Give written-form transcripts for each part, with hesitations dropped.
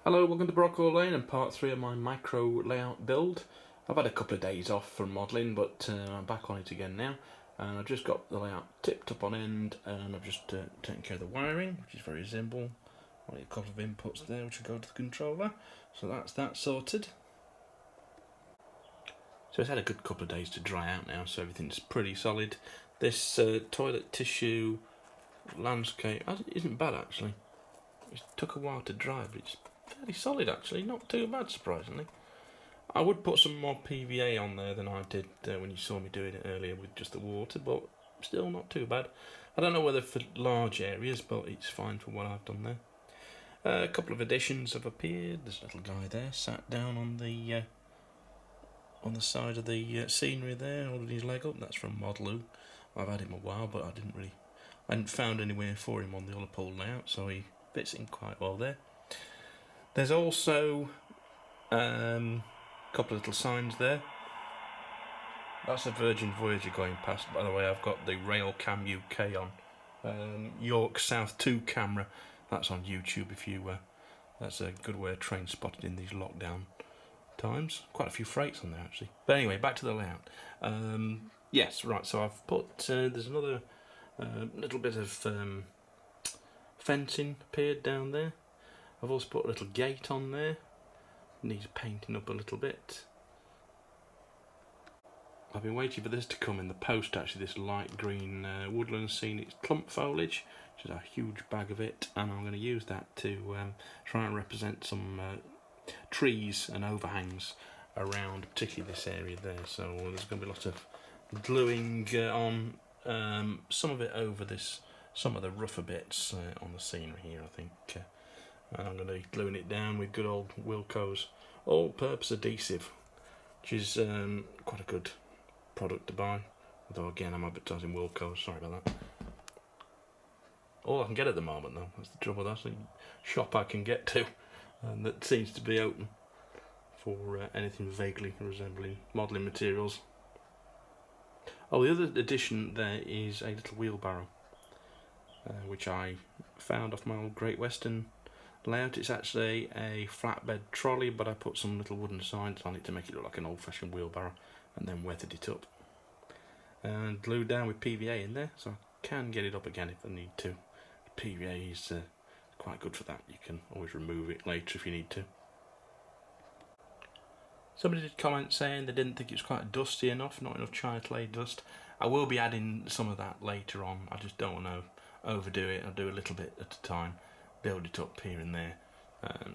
Hello, welcome to Brockwell Lane and part 3 of my micro layout build. I've had a couple of days off from modelling, but I'm back on it again now. And I've just got the layout tipped up on end, and I've just taken care of the wiring, which is very simple. Only a couple of inputs there which will go to the controller, so that's that sorted. So it's had a good couple of days to dry out now, so everything's pretty solid. This toilet tissue landscape isn't bad actually. It took a while to dry, but it's fairly solid actually, not too bad surprisingly. I would put some more PVA on there than I did when you saw me doing it earlier with just the water, but still not too bad. I don't know whether for large areas, but it's fine for what I've done there. A couple of additions have appeared. There's a little guy there sat down on the side of the scenery there, holding his leg up. That's from Modeloo. I've had him a while, but I hadn't found anywhere for him on the Ullapool layout, so he fits in quite well there. There's also a couple of little signs there. That's a Virgin Voyager going past, by the way. I've got the Railcam UK on. York South 2 camera. That's on YouTube if you... that's a good way of train spotting in these lockdown times. Quite a few freights on there actually. But anyway, back to the layout. Yes, right, so I've put... there's another little bit of fencing appeared down there. I've also put a little gate on there. Needs painting up a little bit. I've been waiting for this to come in the post actually, this light green woodland scene. It's clump foliage, which is a huge bag of it, and I'm going to use that to try and represent some trees and overhangs around, particularly this area there. So there's going to be lots of gluing on some of it over this, some of the rougher bits on the scenery here, I think. And I'm going to be gluing it down with good old Wilko's all-purpose adhesive, which is quite a good product to buy. Although again, I'm advertising Wilko's, sorry about that. All I can get at the moment though, that's the trouble, that's the shop I can get to, and that seems to be open for anything vaguely resembling modelling materials. Oh, the other addition there is a little wheelbarrow, which I found off my old Great Western layout. It's actually a flatbed trolley, but I put some little wooden sides on it to make it look like an old-fashioned wheelbarrow, and then weathered it up and glued down with PVA in there, so I can get it up again if I need to. PVA is quite good for that. You can always remove it later if you need to. Somebody did comment saying they didn't think it was quite dusty enough, not enough china clay dust. I will be adding some of that later on. I just don't want to overdo it. I'll do a little bit at a time, build it up here and there,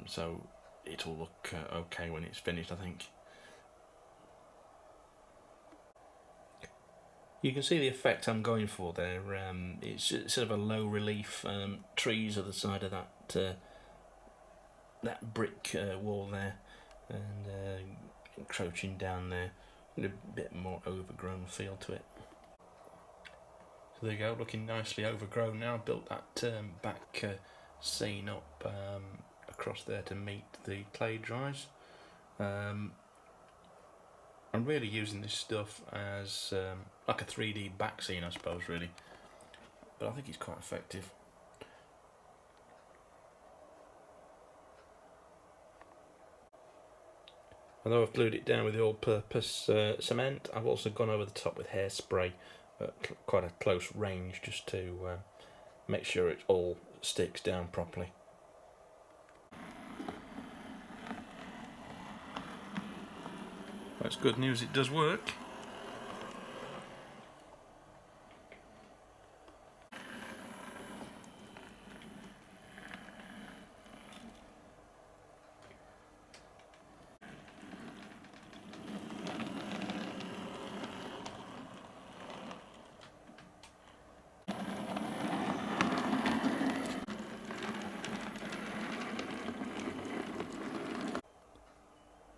so it'll look okay when it's finished, I think. You can see the effect I'm going for there. It's sort of a low relief trees at the side of that brick wall there, and encroaching down there, with a bit more overgrown feel to it. So there you go, looking nicely overgrown now. Built that back scene up across there to meet the clay dries. I'm really using this stuff as like a 3D back scene, I suppose, really. But I think it's quite effective. Although I've glued it down with the all-purpose cement, I've also gone over the top with hairspray at quite a close range, just to make sure it all sticks down properly. That's good news, it does work.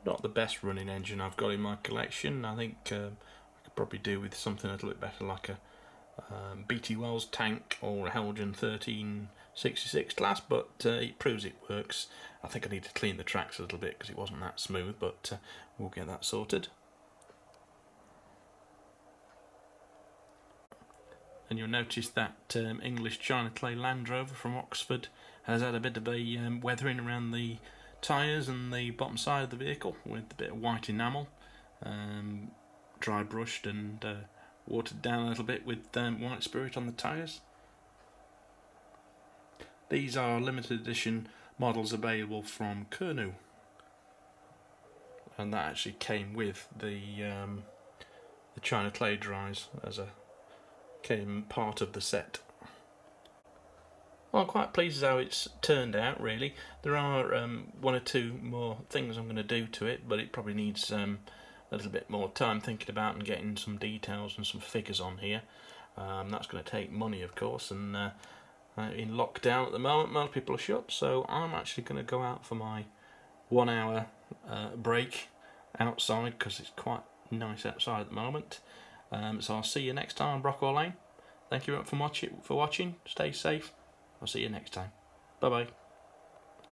Not the best running engine I've got in my collection. I think I could probably do with something a little bit better, like a BT Wells tank or a Helgen 1366 class, but it proves it works. I think I need to clean the tracks a little bit because it wasn't that smooth, but we'll get that sorted. And you'll notice that English China Clay Land Rover from Oxford has had a bit of a weathering around the tyres and the bottom side of the vehicle with a bit of white enamel, dry brushed and watered down a little bit with white spirit on the tyres. These are limited edition models available from Kernu, and that actually came with the China clay dries came part of the set. Well, I'm quite pleased with how it's turned out, really. There are one or two more things I'm going to do to it, but it probably needs a little bit more time thinking about and getting some details and some figures on here. That's going to take money, of course, and in lockdown at the moment, most people are shut, so I'm actually going to go out for my 1 hour break outside because it's quite nice outside at the moment. So I'll see you next time on Brockwell Lane. Thank you for watching. Stay safe. I'll see you next time. Bye bye.